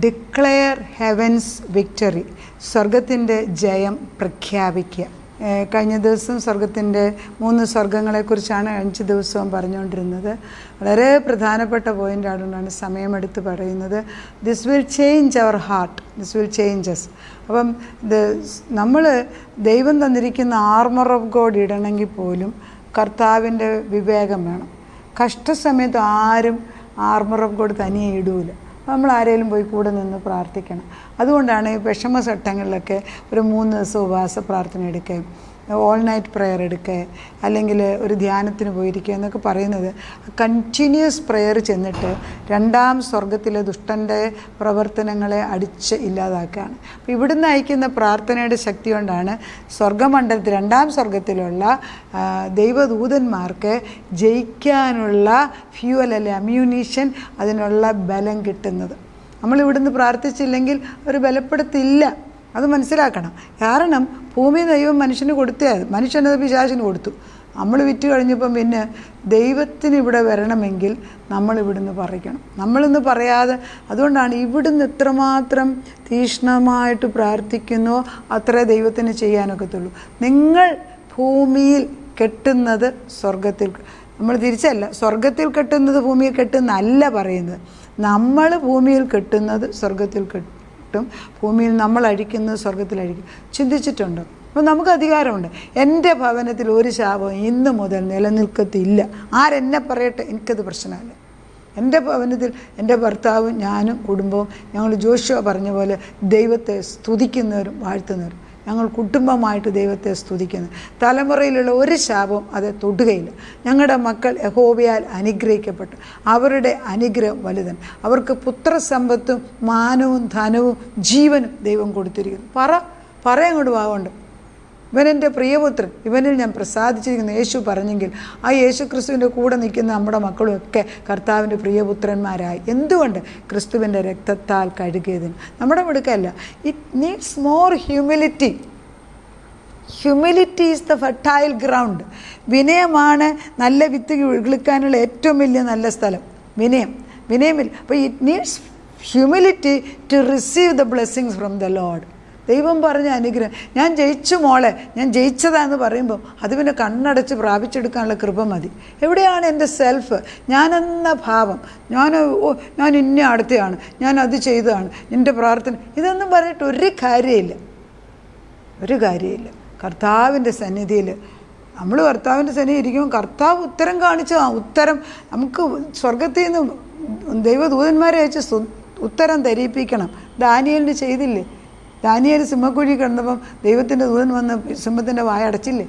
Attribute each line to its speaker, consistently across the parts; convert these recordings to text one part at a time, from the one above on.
Speaker 1: Declare heavens victory, സ്വർഗത്തിൻ്റെ ജയം പ്രഖ്യാപിക്കുക. കഴിഞ്ഞ ദിവസം സ്വർഗത്തിൻ്റെ 3 സ്വർഗങ്ങളെക്കുറിച്ചാണ് 5 ദിവസവും പറഞ്ഞുകൊണ്ടിരുന്നത്. വളരെ പ്രധാനപ്പെട്ട പോയിൻ്റ് ആയതുകൊണ്ടാണ് സമയമെടുത്ത് പറയുന്നത്. This will change our heart, this will changes. അപ്പം നമ്മൾ ദൈവം തന്നിരിക്കുന്ന ആർമർ ഓഫ് ഗോഡ് ഇടണമെങ്കിൽ പോലും കർത്താവിൻ്റെ വിവേകം വേണം. കഷ്ടസമയത്ത് ആരും ആർമർ ഓഫ് ഗോഡ് തനിയെ ഇടൂല. നമ്മൾ ആരെങ്കിലും പോയി കൂടെ നിന്ന് പ്രാർത്ഥിക്കണം. അതുകൊണ്ടാണ് ഈ വിഷമഘട്ടങ്ങളിലൊക്കെ ഒരു 3 ദിവസം ഉപവാസ പ്രാർത്ഥന എടുക്കുക, ഓൾ നൈറ്റ് പ്രെയർ എടുക്കുക, അല്ലെങ്കിൽ ഒരു ധ്യാനത്തിന് പോയിരിക്കുക എന്നൊക്കെ പറയുന്നത്. കണ്ടിന്യൂസ് പ്രെയർ ചെന്നിട്ട് 2ാം സ്വർഗത്തിലെ ദുഷ്ടൻ്റെ പ്രവർത്തനങ്ങളെ അടിച്ച് ഇല്ലാതാക്കുകയാണ്. അപ്പോൾ ഇവിടുന്ന് അയക്കുന്ന പ്രാർത്ഥനയുടെ ശക്തി കൊണ്ടാണ് സ്വർഗമണ്ഡലത്തിൽ 2ാം സ്വർഗത്തിലുള്ള ദൈവദൂതന്മാർക്ക് ജയിക്കാനുള്ള ഫ്യൂവൽ അല്ലെ അമ്യൂണീഷൻ, അതിനുള്ള ബലം കിട്ടുന്നത്. നമ്മളിവിടുന്ന് പ്രാർത്ഥിച്ചില്ലെങ്കിൽ അവർ ബലപ്പെടുത്തില്ല. അത് മനസ്സിലാക്കണം. കാരണം ഭൂമി ദൈവം മനുഷ്യന് കൊടുത്തേ, മനുഷ്യനത് പിശാചിന് കൊടുത്തു. നമ്മൾ വിറ്റ് കഴിഞ്ഞപ്പം പിന്നെ ദൈവത്തിന് ഇവിടെ വരണമെങ്കിൽ നമ്മളിവിടുന്ന് പറിക്കണം. നമ്മളിന്ന് പറയാതെ, അതുകൊണ്ടാണ് ഇവിടുന്ന് എത്രമാത്രം തീക്ഷ്ണമായിട്ട് പ്രാർത്ഥിക്കുന്നോ അത്രേ ദൈവത്തിന് ചെയ്യാനൊക്കത്തുള്ളൂ. നിങ്ങൾ ഭൂമിയിൽ കെട്ടുന്നത് സ്വർഗത്തിൽ, നമ്മൾ തിരിച്ചല്ല, സ്വർഗത്തിൽ കെട്ടുന്നത് ഭൂമിയിൽ കെട്ടുന്നല്ല പറയുന്നത്. നമ്മൾ ഭൂമിയിൽ കെട്ടുന്നത് സ്വർഗത്തിൽ കെട്ടും, ഭൂമിയിൽ നമ്മൾ അഴിക്കുന്നത് സ്വർഗത്തിലഴിക്കും. ചിന്തിച്ചിട്ടുണ്ടോ? അപ്പോൾ നമുക്ക് അധികാരമുണ്ട്. എൻ്റെ ഭവനത്തിൽ ഒരു ശാപവും ഇന്ന് മുതൽ നിലനിൽക്കത്തില്ല. ആരെന്നെ പറയട്ടെ, എനിക്കത് പ്രശ്നമല്ല. എൻ്റെ ഭവനത്തിൽ എൻ്റെ ഭർത്താവും ഞാനും കുടുംബവും ഞങ്ങൾ ജോഷുവ പറഞ്ഞ പോലെ ദൈവത്തെ സ്തുതിക്കുന്നവരും വാഴ്ത്തുന്നവരും, ഞങ്ങൾ കുടുംബമായിട്ട് ദൈവത്തെ സ്തുതിക്കുന്നു. തലമുറയിലുള്ള ഒരു ശാപവും അത് തൊടുകയില്ല. ഞങ്ങളുടെ മക്കൾ യഹോവയാൽ അനുഗ്രഹിക്കപ്പെട്ടു. അവരുടെ അനുഗ്രഹം വലുതാണ്. അവർക്ക് പുത്രസമ്പത്തും മാനവും ധനവും ജീവനും ദൈവം കൊടുത്തിരിക്കുന്നു. പറയങ്ങോട്ട് വാഗുണ്ട്, ഇവനെൻ്റെ പ്രിയപുത്രൻ, ഇവനിൽ ഞാൻ പ്രസാദിച്ചിരിക്കുന്നു യേശു പറഞ്ഞെങ്കിൽ ആ യേശു ക്രിസ്തുവിൻ്റെ കൂടെ നിൽക്കുന്ന നമ്മുടെ മക്കളും ഒക്കെ കർത്താവിൻ്റെ പ്രിയപുത്രന്മാരായി. എന്തുകൊണ്ട്? ക്രിസ്തുവിൻ്റെ രക്തത്താൽ കഴുകിയതിന്. നമ്മുടെ മിടുക്കല്ല. It needs more humility. Humility is the fertile ground. വിനയമാണ് നല്ല വിത്ത് കിളിക്കാനുള്ള ഏറ്റവും വലിയ നല്ല സ്ഥലം. വിനയമില്ല. അപ്പോൾ it needs humility to receive the blessings from the lord. ദൈവം പറഞ്ഞ അനുഗ്രഹം. ഞാൻ ജയിച്ചു മോളെ, ഞാൻ ജയിച്ചതാന്ന് പറയുമ്പോൾ അത് പിന്നെ കണ്ണടച്ച് പ്രാപിച്ചെടുക്കാനുള്ള കൃപ മതി. എവിടെയാണ് എൻ്റെ സെൽഫ്? ഞാനെന്ന ഭാവം, ഞാൻ ഇന്ന അടുത്തയാണ്, ഞാൻ അത് ചെയ്തതാണ്, എൻ്റെ പ്രാർത്ഥന, ഇതൊന്നും പറഞ്ഞിട്ട് ഒരു കാര്യമില്ല. കർത്താവിൻ്റെ സന്നിധിയിൽ നമ്മൾ കർത്താവിൻ്റെ സന്നിധി ഇരിക്കുമ്പോൾ കർത്താവ് ഉത്തരം കാണിച്ചു. ആ ഉത്തരം നമുക്ക് സ്വർഗത്തിൽ നിന്ന് ദൈവദൂതന്മാരെ അയച്ച് ഉത്തരം ധരിപ്പിക്കണം. ദാനിയേലിന് ചെയ്തില്ലേ? ദാനിയേൽ സിംഹക്കുഴി കിടന്നപ്പം ദൈവത്തിൻ്റെ ദൂതൻ വന്ന് സിംഹത്തിൻ്റെ വായ അടച്ചില്ലേ?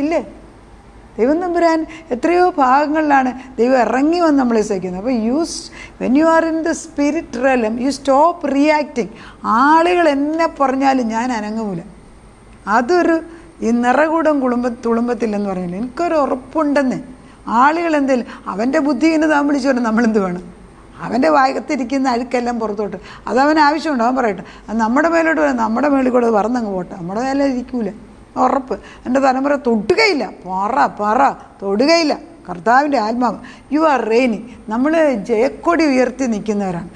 Speaker 1: ഇല്ലേ? ദൈവം തമ്പുരാൻ എത്രയോ ഭാഗങ്ങളിലാണ് ദൈവം ഇറങ്ങി വന്ന് നമ്മളെ സഹിക്കുന്നത്. അപ്പോൾ when you are in the spirit realm you stop reacting. ആളുകൾ എന്നെ പറഞ്ഞാലും ഞാൻ അനങ്ങൂല. അതൊരു ഈ നിറകൂടം തുളുമ്പത്തില്ലെന്ന് പറഞ്ഞില്ല. എനിക്കൊരു ഉറപ്പുണ്ടെന്ന്. ആളുകൾ എന്തെങ്കിലും അവൻ്റെ ബുദ്ധിന് താൻ വിളിച്ചു കൊണ്ട് നമ്മളെന്ത് വേണം? അവൻ്റെ വായകത്തിരിക്കുന്ന അഴുക്കെല്ലാം പുറത്തോട്ട്, അതവന് ആവശ്യമുണ്ട്, അവൻ പറയട്ടെ. അത് നമ്മുടെ മേലോട്ട് വരാം, നമ്മുടെ മേളിൽ കൂടെ പറന്നങ്ങ് പോട്ടെ, നമ്മുടെ മേലെ ഇരിക്കൂല. ഉറപ്പ്. എൻ്റെ തലമുറ തൊട്ടുകയില്ല. തൊടുകയില്ല. കർത്താവിൻ്റെ ആത്മാവ്. You are raining. നമ്മൾ ജയക്കൊടി ഉയർത്തി നിൽക്കുന്നവരാണ്.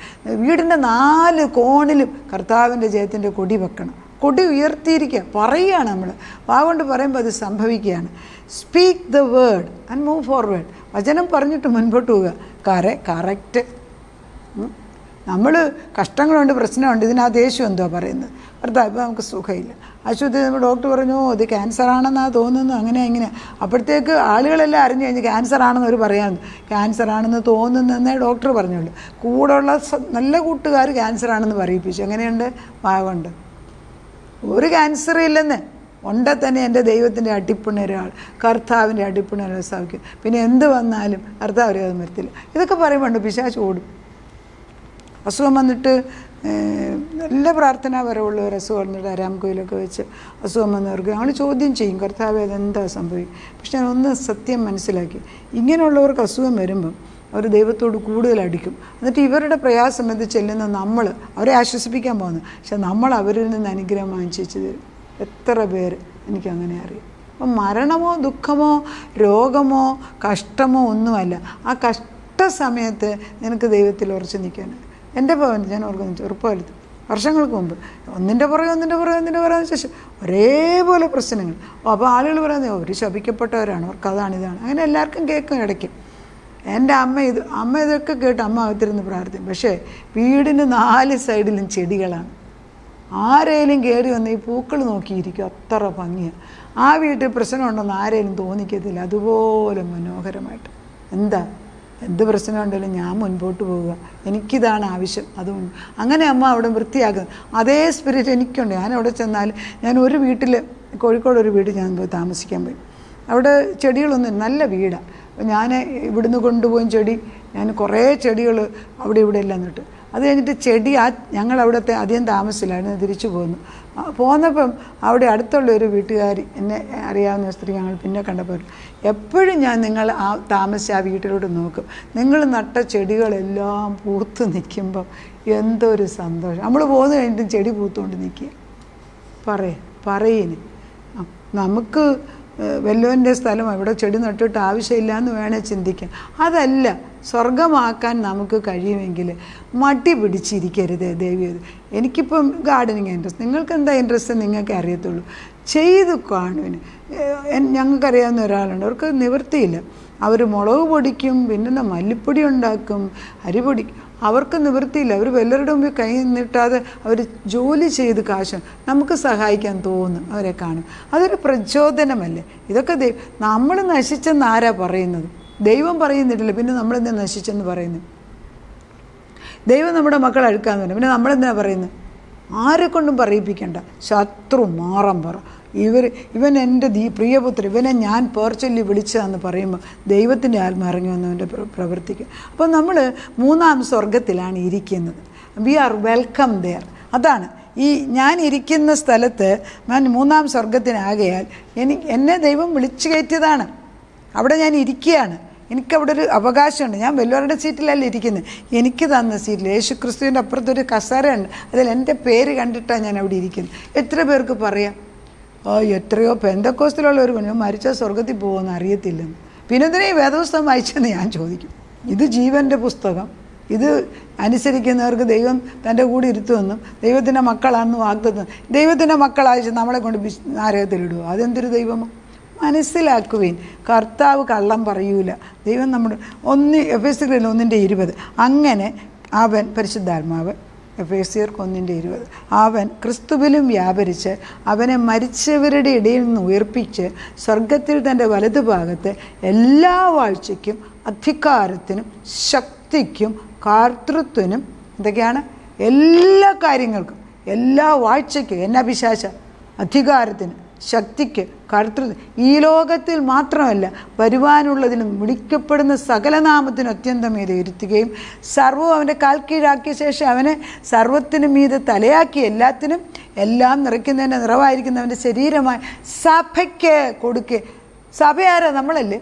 Speaker 1: വീടിൻ്റെ 4 കോണിലും കർത്താവിൻ്റെ ജയത്തിൻ്റെ കൊടി വെക്കണം. കൊടി ഉയർത്തിയിരിക്കുക. പറയുകയാണ് നമ്മൾ. വാഗൊണ്ട് പറയുമ്പോൾ അത് സംഭവിക്കുകയാണ്. Speak the word and move forward. വചനം പറഞ്ഞിട്ട് മുൻപോട്ട് പോവുക. കറക്റ്റ്. നമ്മൾ കഷ്ടങ്ങളുണ്ട്, പ്രശ്നമുണ്ട്. ഇതിനകത്ത് യേശു എന്തുവാ പറയുന്നത്? ഭർത്താവ് ഇപ്പോൾ നമുക്ക് സുഖമില്ല, ആശുപത്രി നമ്മൾ ഡോക്ടർ പറഞ്ഞു ഇത് ക്യാൻസർ ആണെന്നാണ് തോന്നുന്നു, അങ്ങനെ. അപ്പോഴത്തേക്ക് ആളുകളെല്ലാം അറിഞ്ഞു കഴിഞ്ഞ് ക്യാൻസർ ആണെന്ന് അവർ പറയാമെന്ന്. ക്യാൻസർ ആണെന്ന് തോന്നുന്നതെന്നേ ഡോക്ടർ പറഞ്ഞുള്ളൂ. കൂടെയുള്ള നല്ല കൂട്ടുകാർ ക്യാൻസർ ആണെന്ന് പറയിപ്പിച്ചു. എങ്ങനെയുണ്ട്? പാവമുണ്ട്. ഒരു ക്യാൻസറും ഇല്ലെന്ന് ഉണ്ടെ തന്നെ എൻ്റെ ദൈവത്തിൻ്റെ അടിപ്പുണരാൾ, കർത്താവിൻ്റെ അടിപ്പുണരാൾ സാധിക്കും. പിന്നെ എന്ത് വന്നാലും കർത്താവ് ഒരു അത് വരത്തില്ല. ഇതൊക്കെ പറയുമ്പോണ്ട് പിശാച് ഓടും. അസുഖം വന്നിട്ട് നല്ല പ്രാർത്ഥനാപരമുള്ളവർ അസുഖം വന്നിട്ട് അരാംകോയിലൊക്കെ വെച്ച് അസുഖം വന്നവർക്ക് ഞങ്ങൾ ചോദ്യം ചെയ്യും, കർത്താവ് അതെന്താ സംഭവിക്കും. പക്ഷെ ഞാൻ ഒന്ന് സത്യം മനസ്സിലാക്കി, ഇങ്ങനെയുള്ളവർക്ക് അസുഖം വരുമ്പം അവർ ദൈവത്തോട് കൂടുതൽ അടിക്കും. എന്നിട്ട് ഇവരുടെ പ്രയാസം എന്ത് ചെല്ലുന്ന നമ്മൾ അവരെ ആശ്വസിപ്പിക്കാൻ പോകുന്നു. പക്ഷെ നമ്മൾ അവരിൽ നിന്ന് അനുഗ്രഹം വാങ്ങിച്ചു തരും. എത്ര പേര് എനിക്കങ്ങനെ അറിയാം. അപ്പം മരണമോ ദുഃഖമോ രോഗമോ കഷ്ടമോ ഒന്നുമല്ല. ആ കഷ്ട സമയത്ത് നിനക്ക് ദൈവത്തിൽ ഉറച്ചു നിൽക്കാൻ എൻ്റെ ഭവനത്തിൽ ഞാൻ ഓർക്കുന്നു ചെറുപ്പകാലത്ത് വർഷങ്ങൾക്ക് മുമ്പ് ഒന്നിൻ്റെ പുറകെ ശേഷം ഒരേപോലെ പ്രശ്നങ്ങൾ. അപ്പോൾ ആളുകൾ പറയുന്നത് അവർ ശപിക്കപ്പെട്ടവരാണ്, അവർക്ക് അതാണിതാണ്, അങ്ങനെ എല്ലാവർക്കും കേൾക്കും ഇടയ്ക്ക്. എൻ്റെ അമ്മ ഇതൊക്കെ കേട്ട് അമ്മ അകത്തിരുന്ന് പ്രാർത്ഥിക്കും. പക്ഷേ വീടിന് 4 സൈഡിലും ചെടികളാണ്. ആരേലും കയറി വന്ന് ഈ പൂക്കൾ നോക്കിയിരിക്കും, അത്ര ഭംഗിയാണ്. ആ വീട്ടിൽ പ്രശ്നമുണ്ടെന്ന് ആരേലും തോന്നിക്കത്തില്ല, അതുപോലെ മനോഹരമായിട്ട്. എന്ത് പ്രശ്നമുണ്ടെങ്കിലും ഞാൻ മുൻപോട്ട് പോവുക, എനിക്കിതാണ് ആവശ്യം, അതുകൊണ്ട് അങ്ങനെ അമ്മ അവിടെ വൃത്തിയാക്കുന്നത്. അതേ സ്പിരിറ്റ് എനിക്കുണ്ട്. ഞാൻ അവിടെ ചെന്നാൽ, ഞാൻ ഒരു വീട്ടിൽ കോഴിക്കോട് ഒരു വീട്ടിൽ ഞാൻ പോയി താമസിക്കാൻ പോയി. അവിടെ ചെടികളൊന്നും, നല്ല വീടാണ്. അപ്പോൾ ഞാൻ ഇവിടുന്ന് കൊണ്ടുപോയും ചെടി, ഞാൻ കുറേ ചെടികൾ അവിടെ ഇവിടെ എല്ലാം നട്ടു. അത് കഴിഞ്ഞിട്ട് ചെടി ഞങ്ങളവിടുത്തെ അധികം താമസിച്ചില്ലായിരുന്നു, തിരിച്ചു പോന്നു. പോന്നപ്പം അവിടെ അടുത്തുള്ള ഒരു വീട്ടുകാരി, എന്നെ അറിയാവുന്ന സ്ത്രീ, ഞങ്ങൾ പിന്നെ കണ്ടപ്പോൾ എപ്പോഴും ഞാൻ നിങ്ങൾ താമസിച്ച ആ വീട്ടിലോട്ട് നോക്കും, നിങ്ങൾ നട്ട ചെടികളെല്ലാം പൂത്ത് നിൽക്കുമ്പം എന്തൊരു സന്തോഷം. നമ്മൾ പോന്നു കഴിഞ്ഞിട്ടും ചെടി പൂത്തുകൊണ്ട് നിൽക്കുക. പറയിന് നമുക്ക് വല്ലവൻ്റെ സ്ഥലം ഇവിടെ ചെടി നട്ടിട്ട് ആവശ്യമില്ല എന്ന് വേണേൽ ചിന്തിക്കാം. അതല്ല, സ്വർഗമാക്കാൻ നമുക്ക് കഴിയുമെങ്കിൽ മടി പിടിച്ചിരിക്കരുത് ദൈവം. എനിക്കിപ്പം ഗാർഡനിങ് ഇൻട്രസ്റ്റ്, നിങ്ങൾക്ക് എന്താ ഇൻട്രസ്റ്റ് നിങ്ങൾക്ക് അറിയത്തുള്ളൂ. ചെയ്ത് കാണുവിന്. ഞങ്ങൾക്കറിയാവുന്ന ഒരാളുണ്ട്, അവർക്ക് നിവൃത്തിയില്ല. അവർ മുളക് പൊടിക്കും, പിന്നെ മല്ലിപ്പൊടി ഉണ്ടാക്കും, അരിപ്പൊടി. അവർക്ക് നിവൃത്തിയില്ല. അവർ വല്ലവരുടെ മുമ്പിൽ കൈ നീട്ടാതെ അവർ ജോലി ചെയ്ത് കാശ് നമുക്ക് സഹായിക്കാൻ തോന്നും. അവരെ കാണും. അതൊരു പ്രചോദനമല്ലേ? ഇതൊക്കെ നമ്മൾ നശിച്ചെന്ന് ആരാ പറയുന്നത്? ദൈവം പറയുന്നിട്ടില്ല, പിന്നെ നമ്മളെന്താ നശിച്ചെന്ന് പറയുന്നത്? ദൈവം നമ്മുടെ മക്കൾ അഴുക്കാന്ന് പറഞ്ഞു, പിന്നെ നമ്മളെന്തിനാ പറയുന്നത്? ആരെക്കൊണ്ടും പറയിപ്പിക്കണ്ട. ശത്രു മാറം പറ, ഇവൻ എൻ്റെ പ്രിയപുത്രൻ, ഇവനെ ഞാൻ പേർച്ചൊല്ലി വിളിച്ചതെന്ന് പറയുമ്പോൾ ദൈവത്തിൻ്റെ ആത്മ ഇറങ്ങി വന്നവൻ്റെ പ്രവർത്തിക്കുക. അപ്പോൾ നമ്മൾ 3-ാം സ്വർഗത്തിലാണ് ഇരിക്കുന്നത്. We are welcome there. അതാണ് ഈ ഞാൻ ഇരിക്കുന്ന സ്ഥലത്ത് ഞാൻ 3-ാം സ്വർഗത്തിനാകയാൽ എന്നെ ദൈവം വിളിച്ചു കയറ്റിയതാണ്. അവിടെ ഞാൻ ഇരിക്കുകയാണ്. എനിക്കവിടെ ഒരു അവകാശമുണ്ട്. ഞാൻ വല്ലവരുടെ സീറ്റിലല്ല ഇരിക്കുന്നത്, എനിക്ക് തന്ന സീറ്റിൽ. യേശു ക്രിസ്തുവിൻ്റെ അപ്പുറത്തൊരു കസേരയുണ്ട്, അതിൽ എൻ്റെ പേര് കണ്ടിട്ടാണ് ഞാൻ അവിടെ ഇരിക്കുന്നത്. എത്ര പേർക്ക് പറയാം? എത്രയോ പെന്തക്കോസ്തിലുള്ളവർ പറഞ്ഞു മരിച്ചാൽ സ്വർഗത്തിൽ പോകുമെന്ന് അറിയത്തില്ലെന്ന്. പിന്നെ എന്തിനാ ഈ വേദപുസ്തകം വായിച്ചെന്ന് ഞാൻ ചോദിക്കും. ഇത് ജീവൻ്റെ പുസ്തകം, ഇത് അനുസരിക്കുന്നവർക്ക് ദൈവം തൻ്റെ കൂടെ ഇരുത്തുമെന്നും ദൈവത്തിൻ്റെ മക്കളാണെന്ന് വാഗ്ദത്തം. ദൈവത്തിൻ്റെ മക്കളായിട്ട് നമ്മളെ കൊണ്ട് നാരകത്തിലിടുമോ? അതെന്തൊരു ദൈവമോ? മനസ്സിലാക്കുവേൻ. കർത്താവ് കള്ളം പറയൂല. ദൈവം നമ്മുടെ എഫേസ്യർ 1:20 അങ്ങനെ അവൻ പരിശുദ്ധാത്മാവ്, എഫേസ്യർ 1:20 അവൻ ക്രിസ്തുവിലും വ്യാപരിച്ച് അവനെ മരിച്ചവരുടെ ഇടയിൽ നിന്ന് ഉയർപ്പിച്ച് സ്വർഗത്തിൽ തൻ്റെ വലതുഭാഗത്ത് എല്ലാ വാഴ്ചയ്ക്കും അധികാരത്തിനും ശക്തിക്കും കർത്തൃത്വനും എന്തൊക്കെയാണ്? എല്ലാ കാര്യങ്ങൾക്കും, എല്ലാ വാഴ്ചയ്ക്കും, എന്നാ പിശാച? അധികാരത്തിന്, ശക്തിക്ക്, കർത്തൃത്വം, ഈ ലോകത്തിൽ മാത്രമല്ല വരുവാനുള്ളതിനും വിളിക്കപ്പെടുന്ന സകല നാമത്തിനും അത്യന്തം മീതെ ഇരുത്തുകയും സർവ്വം അവൻ്റെ കാൽ കീഴാക്കിയ ശേഷം അവനെ സർവ്വത്തിനും മീതെ തലയാക്കി എല്ലാത്തിനും എല്ലാം നിറയ്ക്കുന്നതിൻ്റെ നിറവായിരിക്കുന്നവൻ്റെ ശരീരമായി സഭയ്ക്ക് കൊടുക്കുക. സഭ ആരാ? നമ്മളല്ലേ?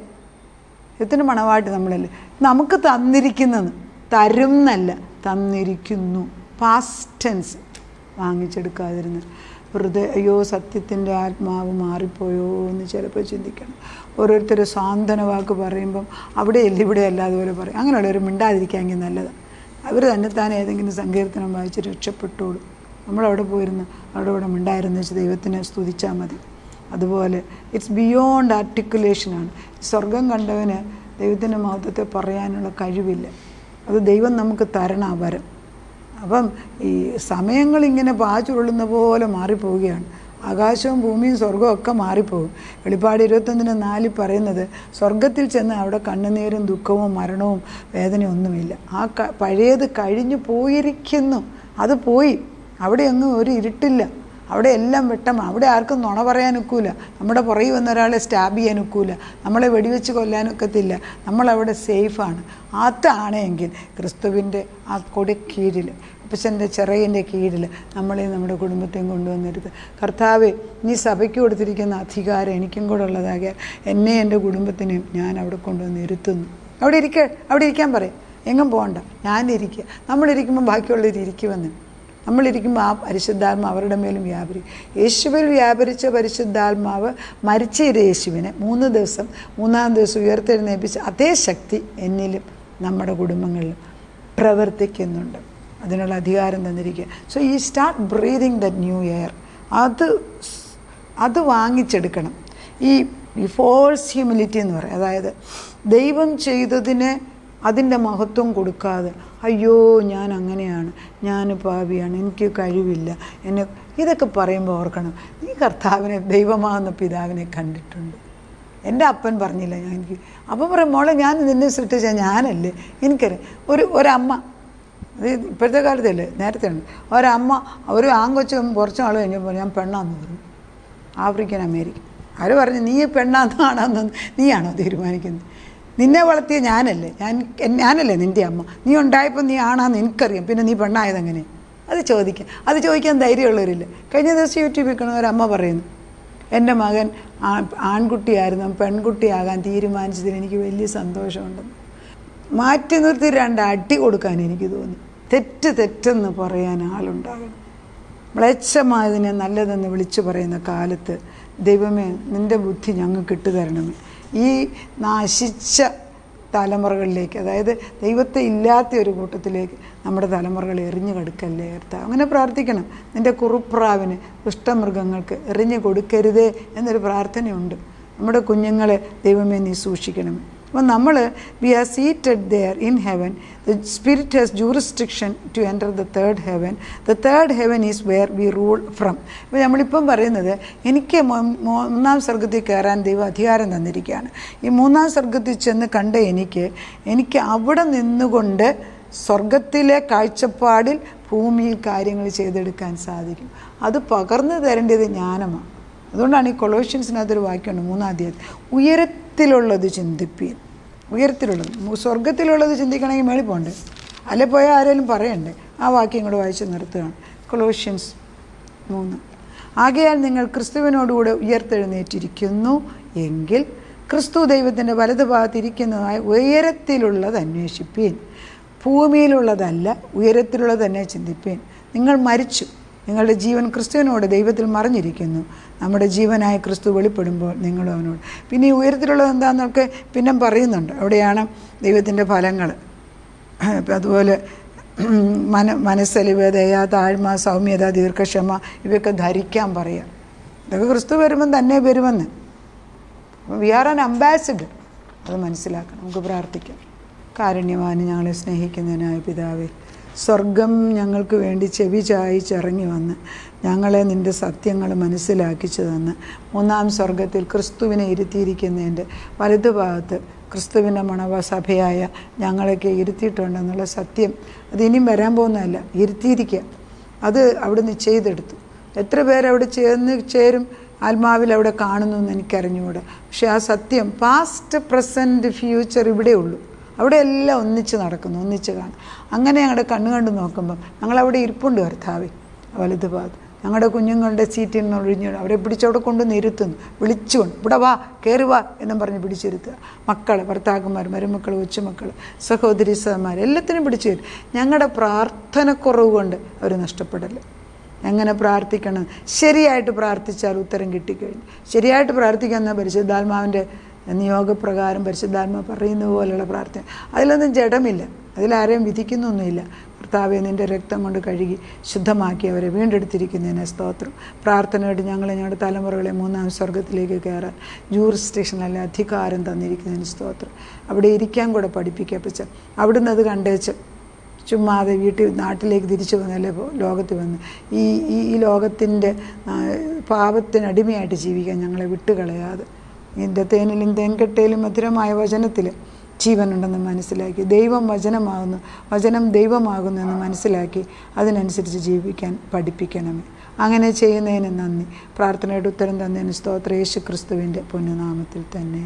Speaker 1: എത്തിന് മണവാട്ടി നമ്മളല്ലേ? നമുക്ക് തന്നിരിക്കുന്നത്, തരും എന്നല്ല, തന്നിരിക്കുന്നു. Past tense. വാങ്ങിച്ചെടുക്കാതിരുന്ന് വെറുതെ അയ്യോ സത്യത്തിൻ്റെ ആത്മാവ് മാറിപ്പോയോ എന്ന് ചിലപ്പോൾ ചിന്തിക്കണം. ഓരോരുത്തർ സാന്ത്വന വാക്ക് പറയുമ്പം അവിടെയല്ല ഇവിടെയല്ല അതുപോലെ പറയും. അങ്ങനെയുള്ളവർ മിണ്ടാതിരിക്കാമെങ്കിൽ നല്ലതാണ്. അവർ തന്നെത്താൻ ഏതെങ്കിലും സങ്കീർത്തനം വായിച്ച് രക്ഷപ്പെട്ടോളും. നമ്മളവിടെ പോയിരുന്ന് അവിടെ മിണ്ടായിരുന്നു വെച്ച് ദൈവത്തിനെ സ്തുതിച്ചാൽ മതി. അതുപോലെ ഇറ്റ്സ് ബിയോണ്ട് ആർട്ടിക്കുലേഷനാണ്. സ്വർഗം കണ്ടവന് ദൈവത്തിൻ്റെ മഹത്വത്തെ പറയാനുള്ള കഴിവില്ല. അത് ദൈവം നമുക്ക് തരണം വരം. അപ്പം ഈ സമയങ്ങളിങ്ങനെ പാച്ചുരുളുന്ന പോലെ മാറിപ്പോവുകയാണ്. ആകാശവും ഭൂമിയും സ്വർഗവും ഒക്കെ മാറിപ്പോകും. വെളിപ്പാട് 21:4 പറയുന്നത് സ്വർഗത്തിൽ ചെന്ന് അവിടെ കണ്ണുനീരും ദുഃഖവും മരണവും വേദനയും ഒന്നുമില്ല. ആ പഴയത് കഴിഞ്ഞു പോയിരിക്കുന്നു. അത് പോയി. അവിടെ ഒന്നും ഒരു ഇരുട്ടില്ല. അവിടെ എല്ലാം വെട്ടമാണ്. അവിടെ ആർക്കും നുണ പറയാൻ ഒക്കില്ല. നമ്മുടെ പുറകിൽ വന്ന ഒരാളെ സ്റ്റാബ് ചെയ്യാൻ ഒക്കില്ല. നമ്മളെ വെടിവെച്ച് കൊല്ലാനൊക്കത്തില്ല. നമ്മളവിടെ സേഫാണ്. അതാണെങ്കിൽ ക്രിസ്തുവിൻ്റെ ആ കൊടിക്കീഴിൽ, അപ്പച്ചൻ്റെ ചിറകിൻ്റെ കീഴിൽ നമ്മളെയും നമ്മുടെ കുടുംബത്തെയും കൊണ്ടുവന്നിരുത്. കർത്താവേ, നീ സഭയ്ക്ക് കൊടുത്തിരിക്കുന്ന അധികാരം എനിക്കും കൂടെ ഉള്ളതാകിയാൽ എന്നെ എൻ്റെ കുടുംബത്തിനെയും ഞാൻ അവിടെ കൊണ്ടുവന്ന് ഇരുത്തുന്നു. അവിടെ ഇരിക്കാൻ പറയും. എങ്ങും പോകണ്ട, ഞാനിരിക്കുക. നമ്മളിരിക്കുമ്പോൾ ബാക്കിയുള്ളവർ ഇരിക്കുമെന്ന്. നമ്മളിരിക്കുമ്പോൾ ആ പരിശുദ്ധാത്മാവ് അവരുടെ മേലും വ്യാപരിക്കും. യേശുവിൽ വ്യാപരിച്ച പരിശുദ്ധാത്മാവ് മരിച്ച യേശുവിനെ 3 ദിവസം 3-ാം ദിവസം ഉയർത്തെഴുന്നേൽപ്പിച്ച അതേ ശക്തി എന്നിലും നമ്മുടെ കുടുംബങ്ങളിലും പ്രവർത്തിക്കുന്നുണ്ട്. അതിനുള്ള അധികാരം തന്നിരിക്കുക. സോ ഈ start breathing that new air. അത് വാങ്ങിച്ചെടുക്കണം. ഈ ഫോൾസ് ഹ്യൂമിലിറ്റി എന്ന് പറയും. അതായത് ദൈവം ചെയ്തതിന് അതിൻ്റെ മഹത്വം കൊടുക്കാതെ, അയ്യോ ഞാൻ അങ്ങനെയാണ്, ഞാൻ പാപിയാണ്, എനിക്ക് കഴിവില്ല, ഇതൊക്കെ പറയുമ്പോൾ ഓർക്കണം, നീ കർത്താവിനെ, ദൈവമാകുന്ന പിതാവിനെ കണ്ടിട്ടുണ്ട്. എൻ്റെ അപ്പൻ പറഞ്ഞില്ല എനിക്ക്. അപ്പം പറയും, മോളെ ഞാൻ നിന്നെ സൃഷ്ടിച്ച ഞാനല്ലേ, എനിക്കറിയാം. ഒരമ്മ, അത് ഇപ്പോഴത്തെ കാലത്തല്ലേ, നേരത്തെ ഉണ്ട്, ഒരമ്മ ഒരു ആൺകൊച്ചും കുറച്ച് നാൾ കഴിഞ്ഞപ്പോൾ ഞാൻ പെണ്ണാന്ന് പറഞ്ഞു. African American. അവർ പറഞ്ഞു, നീ പെണ്ണാന്നാണെന്ന് നീയാണോ തീരുമാനിക്കുന്നത്? നിന്നെ വളർത്തിയ ഞാനല്ലേ നിൻ്റെ അമ്മ. നീ ഉണ്ടായപ്പോൾ നീ ആണാന്ന് എനിക്കറിയാം, പിന്നെ നീ പെണ്ണായതെങ്ങനെ? അത് ചോദിക്കാൻ ധൈര്യമുള്ളവരില്ല. കഴിഞ്ഞ ദിവസം യൂട്യൂബിൽ കാണുന്ന ഒരമ്മ പറയുന്നു, എൻ്റെ മകൻ ആൺകുട്ടിയായിരുന്നു, പെൺകുട്ടിയാകാൻ തീരുമാനിച്ചതിൽ എനിക്ക് വലിയ സന്തോഷമുണ്ടെന്ന്. മാറ്റി നിർത്തി 2 അടി കൊടുക്കാൻ എനിക്ക് തോന്നി. തെറ്റെന്ന് പറയാൻ ആളുണ്ടാകണം. മ്ലേച്ഛമായതിനെ നല്ലതെന്ന് വിളിച്ചു പറയുന്ന കാലത്ത് ദൈവമേ നിൻ്റെ ബുദ്ധി ഞങ്ങൾക്ക് ഇട്ടുതരണമേ. ഈ നാശിച്ച തലമുറകളിലേക്ക്, അതായത് ദൈവത്തെ ഇല്ലാത്ത ഒരു കൂട്ടത്തിലേക്ക് നമ്മുടെ തലമുറകൾ എറിഞ്ഞു കൊടുക്കല്ലേ കർത്താവേ. അങ്ങനെ പ്രാർത്ഥിക്കണം. നിൻ്റെ കുറുപ്രാവിന് ദുഷ്ടമൃഗങ്ങൾക്ക് എറിഞ്ഞു കൊടുക്കരുതേ എന്നൊരു പ്രാർത്ഥനയുണ്ട്. നമ്മുടെ കുഞ്ഞുങ്ങളെ ദൈവമേ നീ സൂക്ഷിക്കണമേ. അപ്പോൾ നമ്മൾ we are seated there in heaven. The spirit has jurisdiction to enter the third heaven. The third heaven is where we rule from. ഇപ്പോൾ നമ്മളിപ്പം പറയുന്നത്, എനിക്ക് 3-ാം സ്വർഗത്തിൽ കയറാൻ ദൈവം അധികാരം തന്നിരിക്കുകയാണ്. ഈ 3-ാം സ്വർഗത്തിൽ ചെന്ന് കണ്ട എനിക്ക് അവിടെ നിന്നുകൊണ്ട് സ്വർഗത്തിലെ കാഴ്ചപ്പാടിൽ ഭൂമിയിൽ കാര്യങ്ങൾ ചെയ്തെടുക്കാൻ സാധിക്കും. അത് പകർന്നു തരേണ്ടത് ജ്ഞാനമാണ്. അതുകൊണ്ടാണ് ഈ കൊളോഷ്യൻസിനകത്തൊരു വാക്യമുണ്ട് 3-ാം അധ്യായത്തിൽ, ഉയരത്തിലുള്ളത് ചിന്തിപ്പീൻ. ഉയരത്തിലുള്ളത്, സ്വർഗത്തിലുള്ളത് ചിന്തിക്കണമെങ്കിൽ മേളിൽ പോകണ്ടേ, അല്ലെ പോയാൽ ആരെങ്കിലും പറയണ്ടേ. ആ വാക്യം ഇങ്ങോട്ട് വായിച്ച് നിർത്തുകയാണ്. കൊളോഷ്യൻസ് 3. ആകയാൽ നിങ്ങൾ ക്രിസ്തുവിനോടുകൂടെ ഉയർത്തെഴുന്നേറ്റിരിക്കുന്നു എങ്കിൽ ക്രിസ്തു ദൈവത്തിൻ്റെ വലതുഭാഗത്തിരിക്കുന്നതായ ഉയരത്തിലുള്ളത് അന്വേഷിപ്പീൻ. ഭൂമിയിലുള്ളതല്ല, ഉയരത്തിലുള്ളത് തന്നെ ചിന്തിപ്പീൻ. നിങ്ങൾ മരിച്ചു, നിങ്ങളുടെ ജീവൻ ക്രിസ്തുവിനോട് ദൈവത്തിൽ മറിഞ്ഞിരിക്കുന്നു. നമ്മുടെ ജീവനായ ക്രിസ്തു വെളിപ്പെടുമ്പോൾ നിങ്ങളും അവനോട്. പിന്നെ ഈ ഉയരത്തിലുള്ളത് എന്താണെന്നൊക്കെ പിന്നെ പറയുന്നുണ്ട്. അവിടെയാണ് ദൈവത്തിൻ്റെ ഫലങ്ങൾ. അതുപോലെ മനസ്സലിവ്, ദയ, താഴ്മ, സൗമ്യത, ദീർഘക്ഷമ, ഇവയൊക്കെ ധരിക്കാൻ പറയുക. ഇതൊക്കെ ക്രിസ്തു വരുമ്പം തന്നെ വരുമെന്ന്. We are an ambassador. അത് മനസ്സിലാക്കണം. നമുക്ക് പ്രാർത്ഥിക്കാം. കാരുണ്യവാന് ഞങ്ങളെ സ്നേഹിക്കുന്നതിനായ പിതാവേ, സ്വർഗം ഞങ്ങൾക്ക് വേണ്ടി ചെവി ചായിച്ചിറങ്ങി വന്ന് ഞങ്ങളെ നിൻ്റെ സത്യങ്ങൾ മനസ്സിലാക്കിച്ചു തന്ന് 3-ാം സ്വർഗത്തിൽ ക്രിസ്തുവിനെ ഇരുത്തിയിരിക്കുന്നതിൻ്റെ വലതുഭാഗത്ത് ക്രിസ്തുവിൻ്റെ മണവസഭയായ ഞങ്ങളൊക്കെ ഇരുത്തിയിട്ടുണ്ടെന്നുള്ള സത്യം അതിനിയും വരാൻ പോകുന്നതല്ല, ഇരുത്തിയിരിക്കുക. അത് അവിടുന്ന് ചെയ്തെടുത്തു. എത്ര പേരവിടെ ചേരും ആത്മാവിൽ അവിടെ കാണുന്നു എന്ന് എനിക്കറിഞ്ഞുകൂടാ. പക്ഷെ ആ സത്യം പാസ്റ്റ്, പ്രസൻറ്റ്, ഫ്യൂച്ചർ ഇവിടെ ഉള്ളൂ. അവിടെ എല്ലാം ഒന്നിച്ച് നടക്കുന്നു, ഒന്നിച്ച് കാണും. അങ്ങനെ ഞങ്ങളുടെ കണ്ണു നോക്കുമ്പം ഞങ്ങളവിടെ ഇരിപ്പുണ്ട് കർത്താവേ വലതുഭാഗത്ത്. ഞങ്ങളുടെ കുഞ്ഞുങ്ങളുടെ സീറ്റിൽ നിന്ന് ഒഴിഞ്ഞു അവരെ പിടിച്ചവിടെ കൊണ്ടുവന്ന് ഇരുത്തുന്നു, വിളിച്ചുകൊണ്ട് ഇവിടെ വാ, കയറി വാ എന്നും പറഞ്ഞ് പിടിച്ചിരുത്തുക. മക്കൾ, ഭർത്താക്കന്മാർ, മരുമക്കൾ, കൊച്ചുമക്കൾ, സഹോദരി സഹോദരന്മാർ എല്ലാത്തിനും പിടിച്ചു തരും. ഞങ്ങളുടെ പ്രാർത്ഥനക്കുറവ് കൊണ്ട് അവർ നഷ്ടപ്പെടല്ലേ. എങ്ങനെ പ്രാർത്ഥിക്കണം? ശരിയായിട്ട് പ്രാർത്ഥിച്ചാൽ ഉത്തരം കിട്ടിക്കഴിഞ്ഞു. ശരിയായിട്ട് പ്രാർത്ഥിക്കാമെന്ന പരിശുദ്ധാത്മാവിൻ്റെ നിയോഗപ്രകാരം പരിശുദ്ധാത്മ പറയുന്ന പോലെയുള്ള പ്രാർത്ഥന. അതിലൊന്നും ജഡമില്ല, അതിലാരെയും വിധിക്കുന്നൊന്നുമില്ല. കർത്താവെ നിൻ്റെ രക്തം കൊണ്ട് കഴുകി ശുദ്ധമാക്കി അവരെ വീണ്ടെടുത്തിരിക്കുന്നതിനെ സ്തോത്രം. പ്രാർത്ഥനയോട് ഞങ്ങളുടെ തലമുറകളെ 3-ാം സ്വർഗത്തിലേക്ക് കയറാൻ ജൂറിസ്ഡിക്ഷനല്ല അധികാരം തന്നിരിക്കുന്നതിന് സ്തോത്രം. അവിടെ ഇരിക്കാൻ കൂടെ പഠിപ്പിക്കപ്പിച്ച അവിടുന്ന് അത് കണ്ടേച്ച് ചുമ്മാതെ നാട്ടിലേക്ക് തിരിച്ചു വന്നല്ലേ ലോകത്തിൽ വന്ന് ഈ ലോകത്തിൻ്റെ പാപത്തിനടിമയായിട്ട് ജീവിക്കാൻ ഞങ്ങളെ വിട്ടുകളയാതെ നിൻ്റെ തേനിലും തേൻകട്ടയിലും മധുരമായ വചനത്തിൽ ജീവനുണ്ടെന്ന് മനസ്സിലാക്കി, ദൈവം വചനമാകുന്നു, വചനം ദൈവമാകുന്നു എന്ന് മനസ്സിലാക്കി അതിനനുസരിച്ച് ജീവിക്കാൻ പഠിപ്പിക്കണമേ. അങ്ങനെ ചെയ്യുന്നതിന് നന്ദി. പ്രാർത്ഥനയുടെ ഉത്തരം തന്നതിന് സ്തോത്രം. യേശു ക്രിസ്തുവിൻ്റെ പുണ്യനാമത്തിൽ തന്നെ.